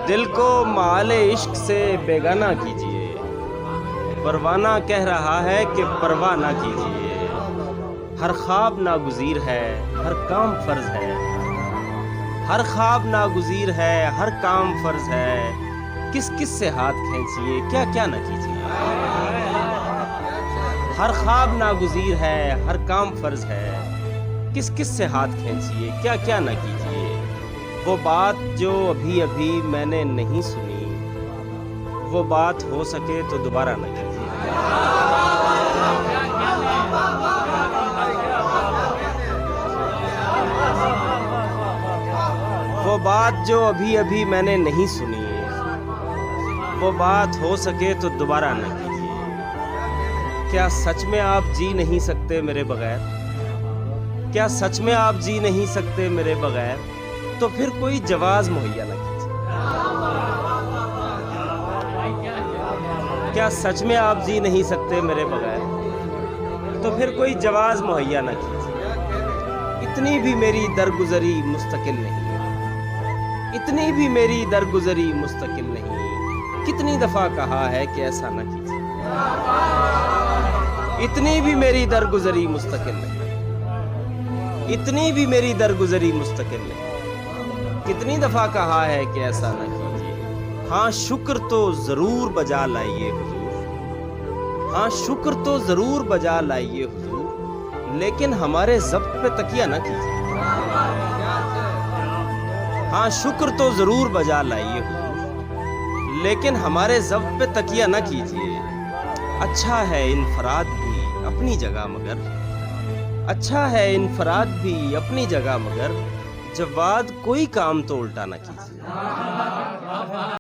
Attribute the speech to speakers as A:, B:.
A: دل کو مال عشق سے بیگانہ کیجیے، پروانہ کہہ رہا ہے کہ پرواہ نہ کیجیے۔ ہر خواب ناگزیر ہے، ہر کام فرض ہے، ہر خواب ناگزیر ہے، ہر کام فرض ہے۔ کس کس سے ہاتھ کھینچیے، کیا کیا نہ کیجیے۔ ہر خواب ناگزیر ہے، ہر کام فرض ہے۔ کس کس سے ہاتھ کھینچیے، کیا کیا نہ کیجیے۔ وہ بات جو ابھی ابھی میں نے نہیں سنی، وہ بات ہو سکے تو دوبارہ نہ کیجیے۔ وہ بات جو ابھی ابھی میں نے نہیں سنی، وہ بات ہو سکے تو دوبارہ نہ کیجیے۔ کیا سچ میں آپ جی نہیں سکتے میرے بغیر؟ کیا سچ میں آپ جی نہیں سکتے میرے بغیر؟ تو پھر کوئی جواز مہیا نہ کیجیے۔ کیا سچ میں آپ جی نہیں سکتے میرے بغیر؟ تو پھر کوئی جواز مہیا نہ کیجیے۔ اتنی بھی میری درگزری مستقل نہیں، اتنی بھی میری درگزری مستقل نہیں۔ کتنی دفعہ کہا ہے کہ ایسا نہ کیجیے۔ اتنی بھی میری درگزری مستقل نہیں، اتنی بھی میری درگزری مستقل نہیں۔ کتنی دفعہ کہا ہے کہ ایسا نہ کیجیے۔ ہاں شکر تو ضرور بجا لائیے حضور، ہاں شکر تو ضرور بجا لائیے حضور، لیکن ہمارے ضبط پہ تکیہ نہ کیجیے۔ ہاں شکر تو ضرور بجا لائیے حضور، لیکن ہمارے ضبط پہ تکیہ نہ کیجیے۔ اچھا ہے انفراد بھی اپنی جگہ مگر، اچھا ہے انفراد بھی اپنی جگہ مگر، جواد کوئی کام تو الٹا نہ کیجیے۔